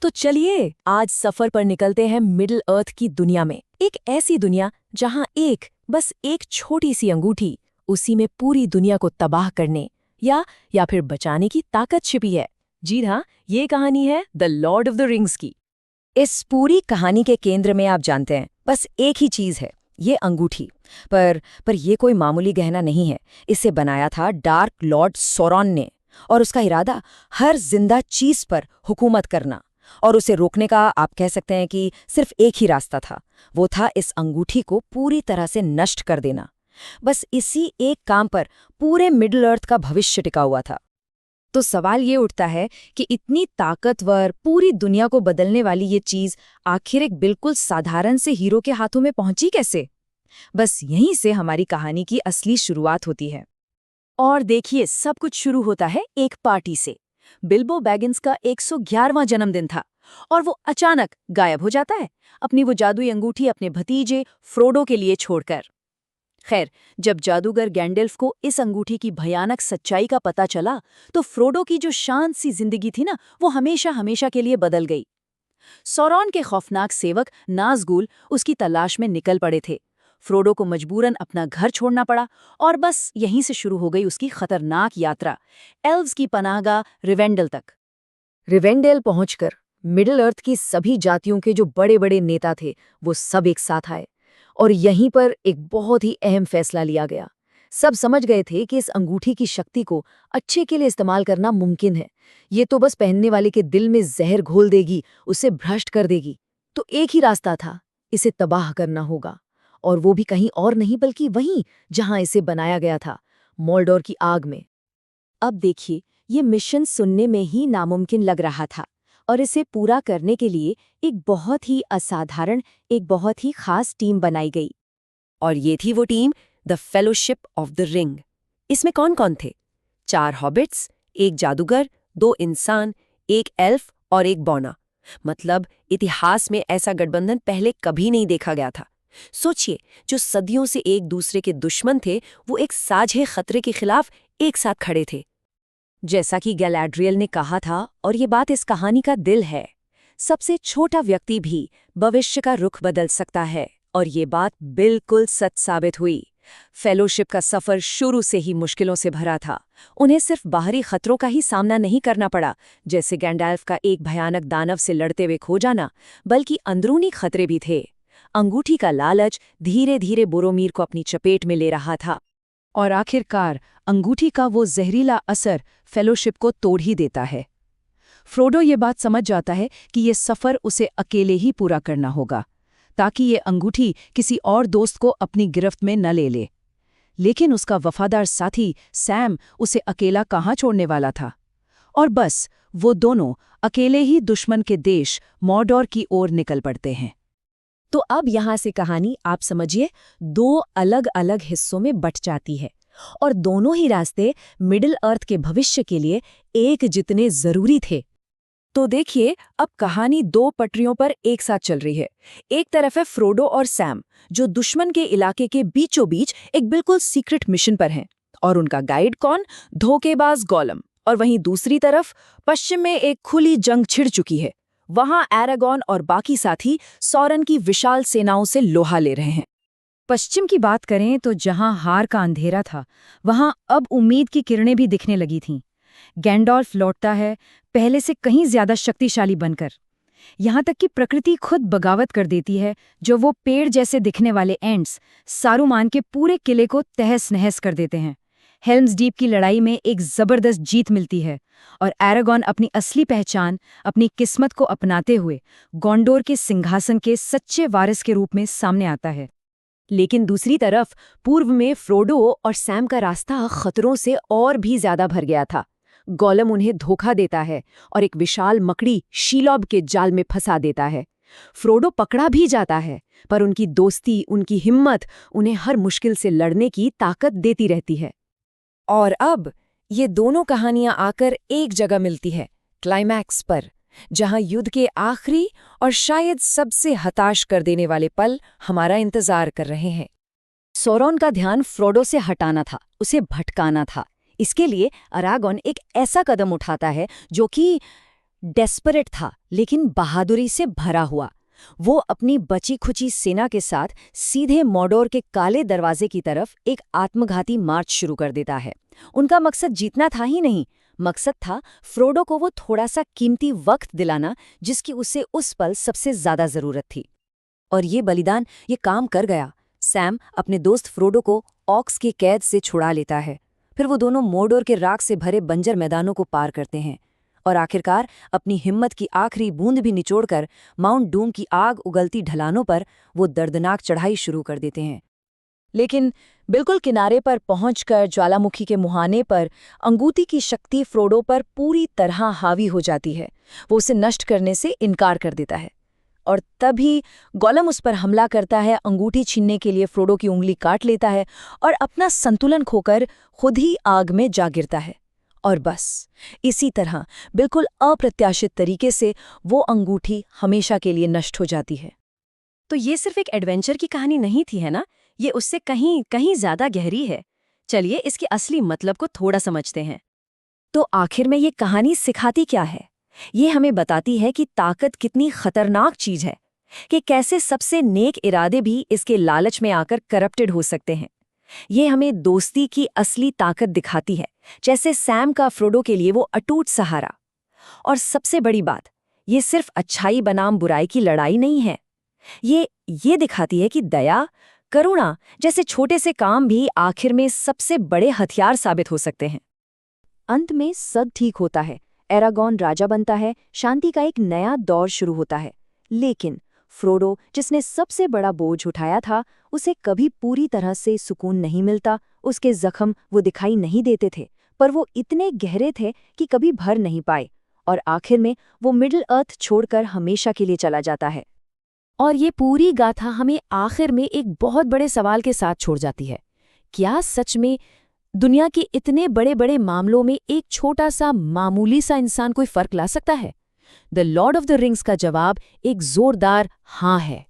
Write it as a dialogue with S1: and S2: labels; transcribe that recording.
S1: तो चलिए आज सफर पर निकलते हैं मिडिल अर्थ की दुनिया में। एक ऐसी दुनिया जहां बस एक छोटी सी अंगूठी उसी में पूरी दुनिया को तबाह करने या फिर बचाने की ताकत छिपी है। जी हाँ, ये कहानी है the Lord of the rings की। इस पूरी कहानी के केंद्र में आप जानते हैं बस एक ही चीज है, ये अंगूठी। पर ये कोई मामूली गहना नहीं है। इसे बनाया था डार्क लॉर्ड सौरॉन ने, और उसका इरादा हर जिंदा चीज पर हुकूमत करना। और उसे रोकने का आप कह सकते हैं कि सिर्फ एक ही रास्ता था, वो था इस अंगूठी को पूरी तरह से नष्ट कर देना। बस इसी एक काम पर पूरे मिडिल अर्थ का भविष्य टिका हुआ था। तो सवाल ये उठता है कि इतनी ताकतवर, पूरी दुनिया को बदलने वाली ये चीज आखिर एक बिल्कुल साधारण से हीरो के हाथों में पहुंची कैसे? बस यहीं से हमारी कहानी की असली शुरुआत होती है। और देखिए, सब कुछ शुरू होता है एक पार्टी से। बिल्बो बैगिंस का 111वां जन्मदिन था और वो अचानक गायब हो जाता है, अपनी वो जादुई अंगूठी अपने भतीजे फ्रोडो के लिए छोड़कर। खैर, जब जादूगर गैंडेल्फ को इस अंगूठी की भयानक सच्चाई का पता चला, तो फ्रोडो की जो शांत सी जिंदगी थी ना, वो हमेशा हमेशा के लिए बदल गई। सौरॉन के खौफनाक सेवक नाज़गुल उसकी तलाश में निकल पड़े थे। फ्रोडो को मजबूरन अपना घर छोड़ना पड़ा और बस यहीं से शुरू हो गई उसकी खतरनाक यात्रा, एल्व्स की पनाहगाह रिवेंडल तक। रिवेंडल पहुंचकर मिडिल अर्थ की सभी जातियों के जो बड़े बड़े नेता थे, वो सब एक साथ आए और यहीं पर एक बहुत ही अहम फैसला लिया गया। सब समझ गए थे कि इस अंगूठी की शक्ति को अच्छे के लिए इस्तेमाल करना मुमकिन है। ये तो बस पहनने वाले के दिल में जहर घोल देगी, उसे भ्रष्ट कर देगी। तो एक ही रास्ता था, इसे तबाह करना होगा, और वो भी कहीं और नहीं बल्कि वहीं जहां इसे बनाया गया था, मोल्डोर की आग में। अब देखिए, ये मिशन सुनने में ही नामुमकिन लग रहा था, और इसे पूरा करने के लिए एक बहुत ही असाधारण, एक बहुत ही खास टीम बनाई गई। और ये थी वो team, the fellowship of the ring. इसमें कौन कौन थे? 4 हॉबिट्स, 1 जादूगर, 2 इंसान, 1 एल्फ और 1 बौना। मतलब इतिहास में ऐसा गठबंधन पहले कभी नहीं देखा गया था। सोचिए, जो सदियों से एक दूसरे के दुश्मन थे, वो एक साझे खतरे के खिलाफ एक साथ खड़े थे। जैसा कि गैलाड्रियल ने कहा था, और ये बात इस कहानी का दिल है, सबसे छोटा व्यक्ति भी भविष्य का रुख बदल सकता है। और ये बात बिल्कुल सच साबित हुई। फेलोशिप का सफर शुरू से ही मुश्किलों से भरा था। उन्हें सिर्फ बाहरी खतरों का ही सामना नहीं करना पड़ा, जैसे गैंडाल्फ का एक भयानक दानव से लड़ते हुए खो जाना, बल्कि अंदरूनी खतरे भी थे। अंगूठी का लालच धीरे धीरे बोरोमीर को अपनी चपेट में ले रहा था, और आखिरकार अंगूठी का वो जहरीला असर फेलोशिप को तोड़ ही देता है। फ्रोडो ये बात समझ जाता है कि ये सफर उसे अकेले ही पूरा करना होगा, ताकि ये अंगूठी किसी और दोस्त को अपनी गिरफ्त में न ले ले। लेकिन उसका वफादार साथी सैम उसे अकेला कहाँ छोड़ने वाला था, और बस वो दोनों अकेले ही दुश्मन के देश मॉर्डोर की ओर निकल पड़ते हैं। तो अब यहाँ से कहानी आप समझिए 2 अलग अलग हिस्सों में बट जाती है, और दोनों ही रास्ते मिडिल अर्थ के भविष्य के लिए एक जितने जरूरी थे। तो देखिए, अब कहानी 2 पटरियों पर एक साथ चल रही है। एक तरफ है फ्रोडो और सैम, जो दुश्मन के इलाके के बीचों बीच एक बिल्कुल सीक्रेट मिशन पर हैं, और उनका गाइड कौन? धोखेबाज गोलम। और वहीं दूसरी तरफ पश्चिम में एक खुली जंग छिड़ चुकी है। वहां एरागॉन और बाकी साथी सौरन की विशाल सेनाओं से लोहा ले रहे हैं। पश्चिम की बात करें तो जहां हार का अंधेरा था, वहां अब उम्मीद की किरणें भी दिखने लगी थीं। गैंडोल्फ लौटता है, पहले से कहीं ज्यादा शक्तिशाली बनकर। यहां तक कि प्रकृति खुद बगावत कर देती है, जो वो पेड़ जैसे दिखने वाले एंट्स सारूमान के पूरे किले को तहस नहस कर देते हैं। हेल्म्स डीप की लड़ाई में एक जबरदस्त जीत मिलती है, और एरागॉन अपनी असली पहचान, अपनी किस्मत को अपनाते हुए गोंडोर के सिंहासन के सच्चे वारिस के रूप में सामने आता है। लेकिन दूसरी तरफ पूर्व में फ्रोडो और सैम का रास्ता खतरों से और भी ज्यादा भर गया था। गोलम उन्हें धोखा देता है और एक विशाल मकड़ी शीलॉब के जाल में फंसा देता है। फ्रोडो पकड़ा भी जाता है, पर उनकी दोस्ती, उनकी हिम्मत उन्हें हर मुश्किल से लड़ने की ताकत देती रहती है। और अब ये दोनों कहानियां आकर एक जगह मिलती है, क्लाइमैक्स पर, जहां युद्ध के आखिरी और शायद सबसे हताश कर देने वाले पल हमारा इंतजार कर रहे हैं। सौरॉन का ध्यान फ्रोडो से हटाना था, उसे भटकाना था। इसके लिए एरागॉन एक ऐसा कदम उठाता है जो कि
S2: डेस्परेट था लेकिन बहादुरी से भरा हुआ। वो अपनी बची खुची सेना के साथ सीधे मॉडोर के काले दरवाजे की तरफ एक आत्मघाती मार्च शुरू कर देता है। उनका मकसद जीतना था ही नहीं, मकसद था फ्रोडो को वो थोड़ा सा कीमती वक्त दिलाना जिसकी उसे उस पल सबसे ज्यादा जरूरत थी। और ये बलिदान ये काम कर गया। सैम अपने दोस्त फ्रोडो को ऑक्स की कैद से छुड़ा लेता है। फिर वो दोनों मोर्डोर के राख से भरे बंजर मैदानों को पार करते हैं और आखिरकार अपनी हिम्मत की आखिरी बूंद भी निचोड़कर माउंट डूम की आग उगलती ढलानों पर वो दर्दनाक चढ़ाई शुरू कर देते हैं।
S1: लेकिन बिल्कुल किनारे पर पहुंचकर ज्वालामुखी के मुहाने पर अंगूठी की शक्ति फ्रोडो पर पूरी तरह हावी हो जाती है। वो उसे नष्ट करने से इनकार कर देता है और तभी गोलम उस पर हमला करता है। अंगूठी छीनने के लिए फ्रोडो की उंगली काट लेता है और अपना संतुलन खोकर खुद ही आग में जा गिरता है। और बस इसी तरह बिल्कुल अप्रत्याशित तरीके से वो अंगूठी हमेशा के लिए नष्ट हो जाती है।
S2: तो ये सिर्फ एक एडवेंचर की कहानी नहीं थी, है ना? ये उससे कहीं कहीं ज्यादा गहरी है। चलिए इसके असली मतलब को थोड़ा समझते हैं। तो आखिर में ये कहानी सिखाती क्या है? ये हमें बताती है कि ताकत कितनी खतरनाक चीज है, कि कैसे सबसे नेक इरादे भी इसके लालच में आकर करप्टेड हो सकते हैं। ये हमें दोस्ती की असली ताकत दिखाती है, जैसे सैम का फ्रोडो के लिए वो अटूट सहारा। और सबसे बड़ी बात, ये सिर्फ अच्छाई बनाम बुराई की लड़ाई नहीं है। ये दिखाती है कि दया, करुणा जैसे छोटे से काम भी आखिर में सबसे बड़े हथियार साबित हो सकते हैं। अंत में सब ठीक होता है, एरागॉन राजा बनता है, शांति का एक नया दौर शुरू होता है। लेकिन फ्रोडो, जिसने सबसे बड़ा बोझ उठाया था, उसे कभी पूरी तरह से सुकून नहीं मिलता। उसके जख्म वो दिखाई नहीं देते थे, पर वो इतने गहरे थे कि कभी भर नहीं पाए। और आखिर में वो मिडिल अर्थ छोड़कर हमेशा के लिए चला जाता है।
S1: और ये पूरी गाथा हमें आखिर में एक बहुत बड़े सवाल के साथ छोड़ जाती है। क्या सच में दुनिया के इतने बड़े बड़े मामलों में एक छोटा सा मामूली सा इंसान कोई फर्क ला सकता है? The Lord of the rings का जवाब एक जोरदार हाँ है।